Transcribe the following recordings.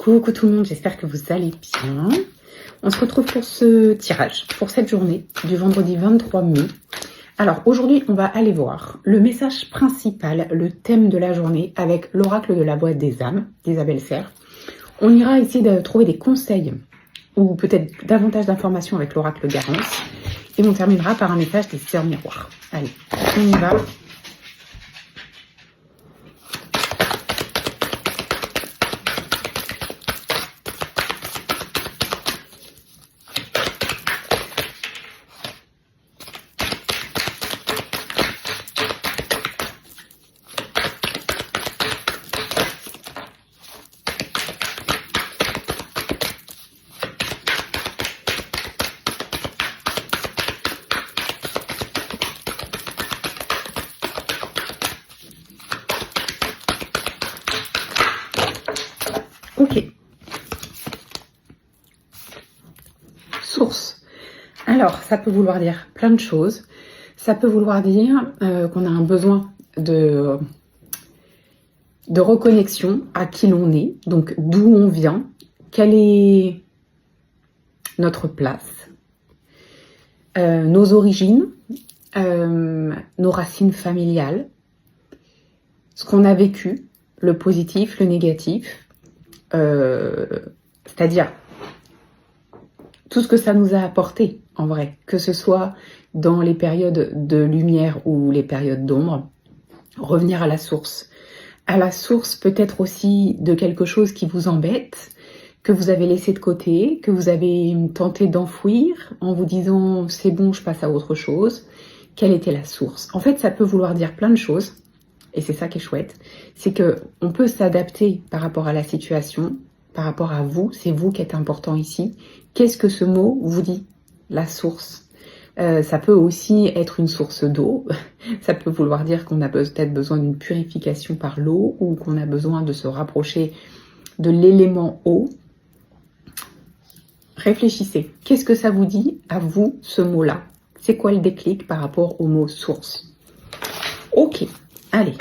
Coucou tout le monde, j'espère que vous allez bien. On se retrouve pour ce tirage, pour cette journée du vendredi 23 mai. Alors aujourd'hui, on va aller voir le message principal, le thème de la journée avec l'oracle de la boîte des âmes d'Isabelle Serre. On ira essayer de trouver des conseils ou peut-être davantage d'informations avec l'oracle Garance. Et on terminera par un message des sœurs miroirs. Allez, on y va. Ok. Source. Alors, ça peut vouloir dire plein de choses. Ça peut vouloir dire qu'on a un besoin de reconnexion à qui l'on est, donc d'où on vient, quelle est notre place, nos origines, nos racines familiales, ce qu'on a vécu, le positif, le négatif, c'est-à-dire tout ce que ça nous a apporté en vrai, que ce soit dans les périodes de lumière ou les périodes d'ombre, revenir à la source. À la source peut-être aussi de quelque chose qui vous embête, que vous avez laissé de côté, que vous avez tenté d'enfouir en vous disant c'est bon, je passe à autre chose. Quelle était la source? En fait, ça peut vouloir dire plein de choses. Et c'est ça qui est chouette, c'est qu'on peut s'adapter par rapport à la situation, par rapport à vous, c'est vous qui êtes important ici. Qu'est-ce que ce mot vous dit? La source. Ça peut aussi être une source d'eau, ça peut vouloir dire qu'on a peut-être besoin d'une purification par l'eau ou qu'on a besoin de se rapprocher de l'élément eau. Réfléchissez, qu'est-ce que ça vous dit à vous ce mot-là? C'est quoi le déclic par rapport au mot source? Ok. Allez.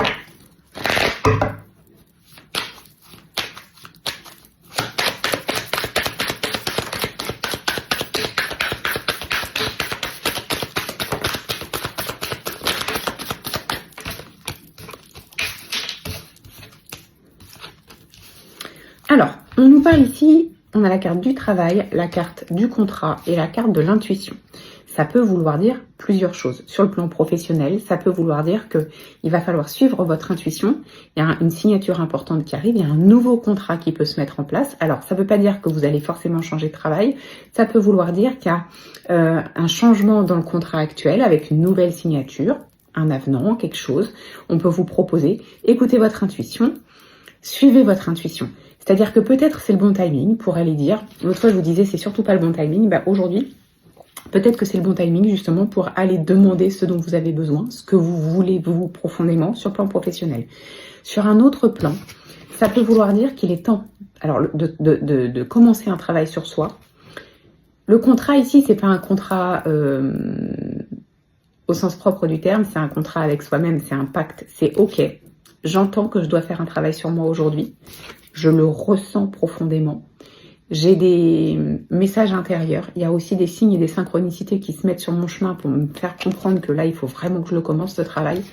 Alors, on nous parle ici, on a la carte du travail, la carte du contrat et la carte de l'intuition. Ça peut vouloir dire plusieurs choses. Sur le plan professionnel, ça peut vouloir dire qu'il va falloir suivre votre intuition. Il y a une signature importante qui arrive, il y a un nouveau contrat qui peut se mettre en place. Alors, ça ne veut pas dire que vous allez forcément changer de travail. Ça peut vouloir dire qu'il y a un changement dans le contrat actuel avec une nouvelle signature, un avenant, quelque chose. On peut vous proposer, écoutez votre intuition, suivez votre intuition. C'est-à-dire que peut-être c'est le bon timing pour aller dire, l'autre fois je vous disais c'est surtout pas le bon timing, aujourd'hui, peut-être que c'est le bon timing justement pour aller demander ce dont vous avez besoin, ce que vous voulez vous profondément sur le plan professionnel. Sur un autre plan, ça peut vouloir dire qu'il est temps alors de commencer un travail sur soi. Le contrat ici, c'est pas un contrat au sens propre du terme, c'est un contrat avec soi-même, c'est un pacte, c'est ok. J'entends que je dois faire un travail sur moi aujourd'hui, je le ressens profondément. J'ai des messages intérieurs. Il y a aussi des signes et des synchronicités qui se mettent sur mon chemin pour me faire comprendre que là, il faut vraiment que je le commence, ce travail.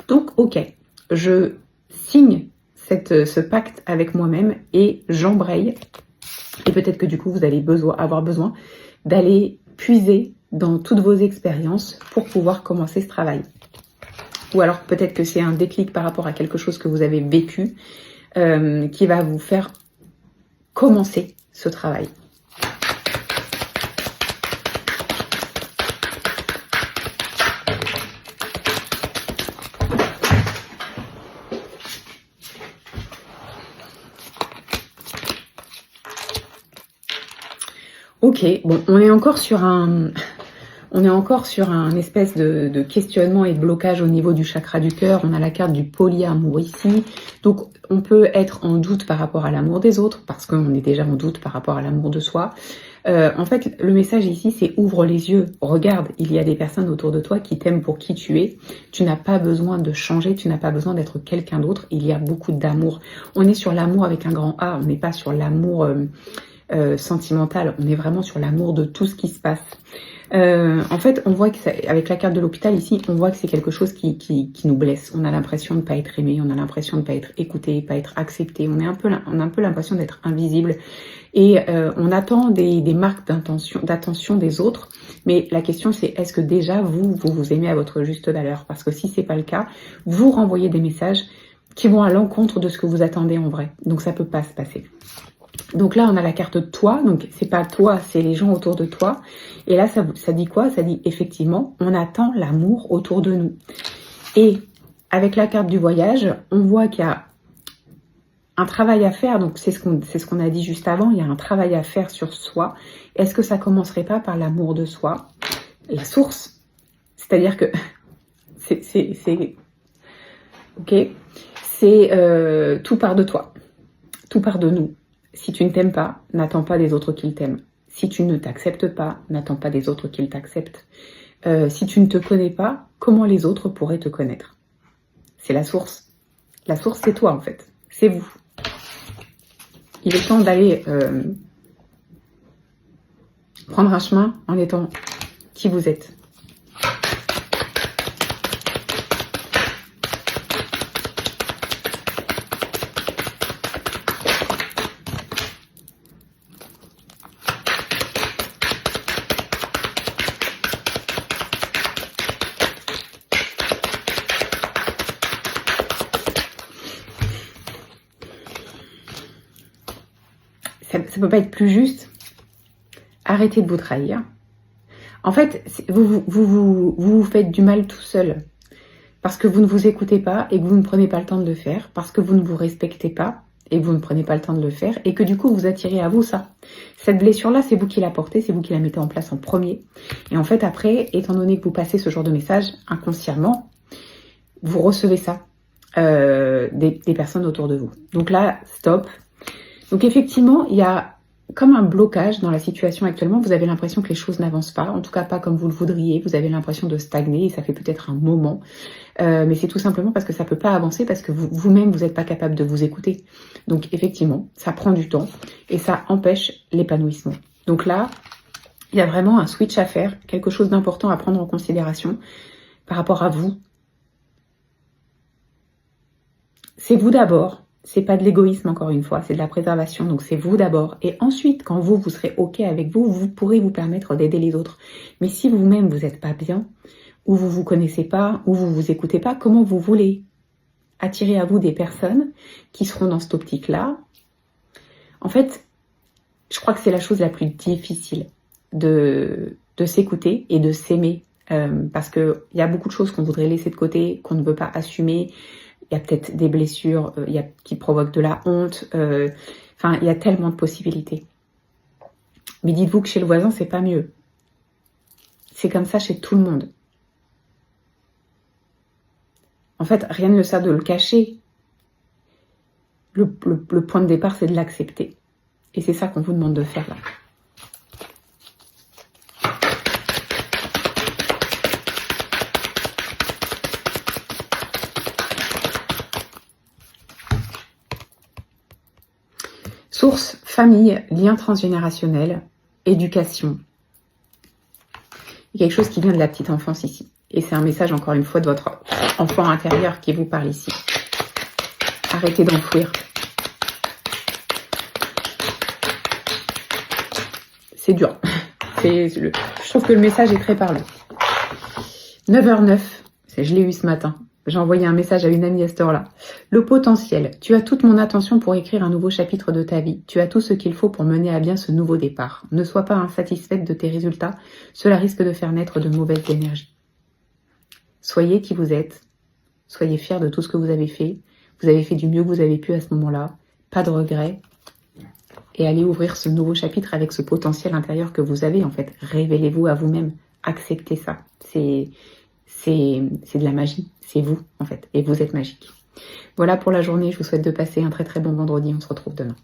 Donc, ok, je signe ce pacte avec moi-même et j'embraye. Et peut-être que du coup, vous allez avoir besoin d'aller puiser dans toutes vos expériences pour pouvoir commencer ce travail. Ou alors, peut-être que c'est un déclic par rapport à quelque chose que vous avez vécu qui va vous faire commencer ce travail. Ok, bon, on est encore sur un espèce de questionnement et de blocage au niveau du chakra du cœur. On a la carte du polyamour ici. Donc, on peut être en doute par rapport à l'amour des autres, parce qu'on est déjà en doute par rapport à l'amour de soi. En fait, le message ici, c'est ouvre les yeux, regarde, il y a des personnes autour de toi qui t'aiment pour qui tu es. Tu n'as pas besoin de changer, tu n'as pas besoin d'être quelqu'un d'autre. Il y a beaucoup d'amour. On est sur l'amour avec un grand A, on n'est pas sur l'amour sentimental, on est vraiment sur l'amour de tout ce qui se passe. En fait, on voit que avec la carte de l'hôpital ici, on voit que c'est quelque chose qui nous blesse. On a l'impression de ne pas être aimé, on a l'impression de ne pas être écouté, pas être accepté. On a un peu l'impression d'être invisible. Et on attend des marques d'attention des autres. Mais la question, c'est est-ce que déjà vous aimez à votre juste valeur? Parce que si c'est pas le cas, vous renvoyez des messages qui vont à l'encontre de ce que vous attendez en vrai. Donc ça peut pas se passer. Donc là, on a la carte toi, donc c'est pas toi, c'est les gens autour de toi. Et là, ça dit quoi? Ça dit effectivement, on attend l'amour autour de nous. Et avec la carte du voyage, on voit qu'il y a un travail à faire, donc c'est ce qu'on a dit juste avant, il y a un travail à faire sur soi. Est-ce que ça commencerait pas par l'amour de soi? La source, c'est-à-dire que tout part de toi, tout part de nous. Si tu ne t'aimes pas, n'attends pas des autres qu'ils t'aiment. Si tu ne t'acceptes pas, n'attends pas des autres qu'ils t'acceptent. Si tu ne te connais pas, comment les autres pourraient te connaître? C'est la source. La source, c'est toi en fait. C'est vous. Il est temps d'aller prendre un chemin en étant qui vous êtes. Ça ne peut pas être plus juste. Arrêtez de vous trahir. En fait, vous faites du mal tout seul. Parce que vous ne vous écoutez pas et que vous ne prenez pas le temps de le faire. Parce que vous ne vous respectez pas et que vous ne prenez pas le temps de le faire. Et que du coup, vous attirez à vous ça. Cette blessure-là, c'est vous qui la portez, c'est vous qui la mettez en place en premier. Et en fait, après, étant donné que vous passez ce genre de message inconsciemment, vous recevez ça des personnes autour de vous. Donc là, stop. Donc effectivement, il y a comme un blocage dans la situation actuellement. Vous avez l'impression que les choses n'avancent pas, en tout cas pas comme vous le voudriez. Vous avez l'impression de stagner et ça fait peut-être un moment. Mais c'est tout simplement parce que ça peut pas avancer, parce que vous-même, vous n'êtes pas capable de vous écouter. Donc effectivement, ça prend du temps et ça empêche l'épanouissement. Donc là, il y a vraiment un switch à faire, quelque chose d'important à prendre en considération par rapport à vous. C'est vous d'abord. C'est pas de l'égoïsme, encore une fois, c'est de la préservation, donc c'est vous d'abord. Et ensuite, quand vous serez OK avec vous, vous pourrez vous permettre d'aider les autres. Mais si vous-même, vous n'êtes pas bien, ou vous vous connaissez pas, ou vous vous écoutez pas, comment vous voulez attirer à vous des personnes qui seront dans cette optique-là? En fait, je crois que c'est la chose la plus difficile de s'écouter et de s'aimer. Parce qu'il y a beaucoup de choses qu'on voudrait laisser de côté, qu'on ne veut pas assumer. Il y a peut-être des blessures qui provoquent de la honte. Enfin, il y a tellement de possibilités. Mais dites-vous que chez le voisin, c'est pas mieux. C'est comme ça chez tout le monde. En fait, rien ne sert de le cacher. Le point de départ, c'est de l'accepter. Et c'est ça qu'on vous demande de faire là. Source, famille, lien transgénérationnel, éducation. Il y a quelque chose qui vient de la petite enfance ici. Et c'est un message, encore une fois, de votre enfant intérieur qui vous parle ici. Arrêtez d'enfouir. C'est dur. Je trouve que le message est très parlant. 9h09, je l'ai eu ce matin. J'ai envoyé un message à une amie à cette heure-là. Le potentiel. Tu as toute mon attention pour écrire un nouveau chapitre de ta vie. Tu as tout ce qu'il faut pour mener à bien ce nouveau départ. Ne sois pas insatisfaite de tes résultats. Cela risque de faire naître de mauvaises énergies. Soyez qui vous êtes. Soyez fiers de tout ce que vous avez fait. Vous avez fait du mieux que vous avez pu à ce moment-là. Pas de regrets. Et allez ouvrir ce nouveau chapitre avec ce potentiel intérieur que vous avez, en fait. Révélez-vous à vous-même. Acceptez ça. C'est de la magie. C'est vous, en fait. Et vous êtes magique. Voilà pour la journée, je vous souhaite de passer un très très bon vendredi, on se retrouve demain.